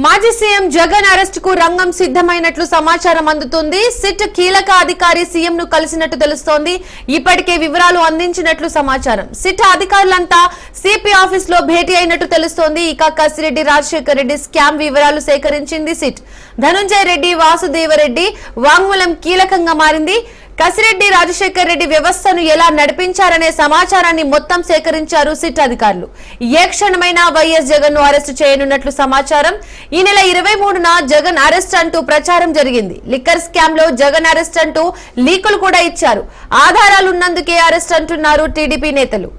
మాజీ CM Jagan arrest కు రంగం సిద్ధమైనట్లు సమాచారం అందుతుంది. సిట్ కీలక అధికారి సీఎం ను కలిసినట్టు తెలుస్తోంది. ఇప్పటికే వివరాలు అందించినట్లు సమాచారం. సిట్ అధికారులంతా సిపి ఆఫీస్ లో భేటీ అయినట్టు తెలుస్తోంది. ఇక కసిరెడ్డి రాజశేఖర్ రెడ్డి స్కామ్ వివరాలు సేకరించింది సిట్. ధనుంజయ రెడ్డి, వాసుదేవరెడ్డి వాంగ్మూలం కీలకంగా మారింది. కసిరెడ్డి రాజశేఖర్ రెడ్డి వ్యవస్థను ఎలా నడిపించారనే సమాచారాన్ని మొత్తం సేకరించారు సిట్ అధికారులు. ఏ క్షణమైనా వైఎస్ జగన్ ను అరెస్టు చేయనున్నట్లు సమాచారం. ఈ నెల 23న జగన్ అరెస్ట్ అంటూ ప్రచారం జరిగింది. లిక్కర్ స్కామ్ లో జగన్ అరెస్ట్ అంటూ లీకులు కూడా ఇచ్చారు. ఆధారాలున్నందుకే అరెస్ట్ అంటున్నారు టీడీపీ నేతలు.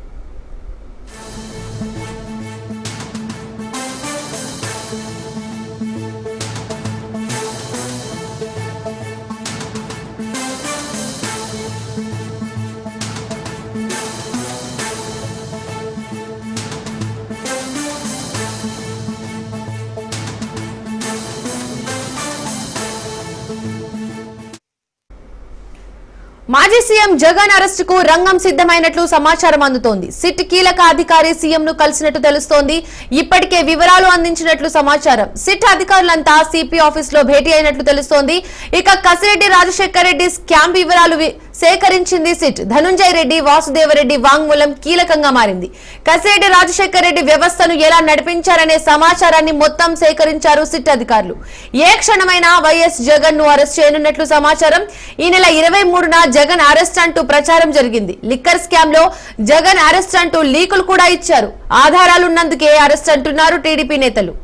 మాజీ సీఎం జగన్ అరెస్ట్ కు రంగం సిద్ధమైనట్లు సమాచారం అందుతోంది. సిట్ కీలక అధికారి సీఎం ను కలిసినట్టు తెలుస్తోంది. ఇప్పటికే వివరాలు అందించినట్లు సమాచారం. సిట్ అధికారులంతా సిపి ఆఫీస్ లో భేటీ అయినట్లు తెలుస్తోంది. ఇక కసిరెడ్డి రాజశేఖర్ రెడ్డి స్కామ్ వివరాలు సేకరించింది సిట్. ధనుంజయ రెడ్డి, వాసుదేవరెడ్డి వాంగ్మూలం కీలకంగా మారింది. కసిరెడ్డి రాజశేఖర్ రెడ్డి వ్యవస్థను ఎలా నడిపించారనే సమాచారాన్ని మొత్తం సేకరించారు సిట్ అధికారులు. ఏ క్షణమైనా వైఎస్ జగన్ ను అరెస్ట్ చేయనున్నట్లు సమాచారం. ఈ నెల 23న జగన్ అరెస్ట్ అంటూ ప్రచారం జరిగింది. లిక్కర్ స్కామ్ లో జగన్ అరెస్ట్ అంటూ లీకులు కూడా ఇచ్చారు. ఆధారాలున్నందుకే అరెస్ట్ అంటున్నారు టీడీపీ నేతలు.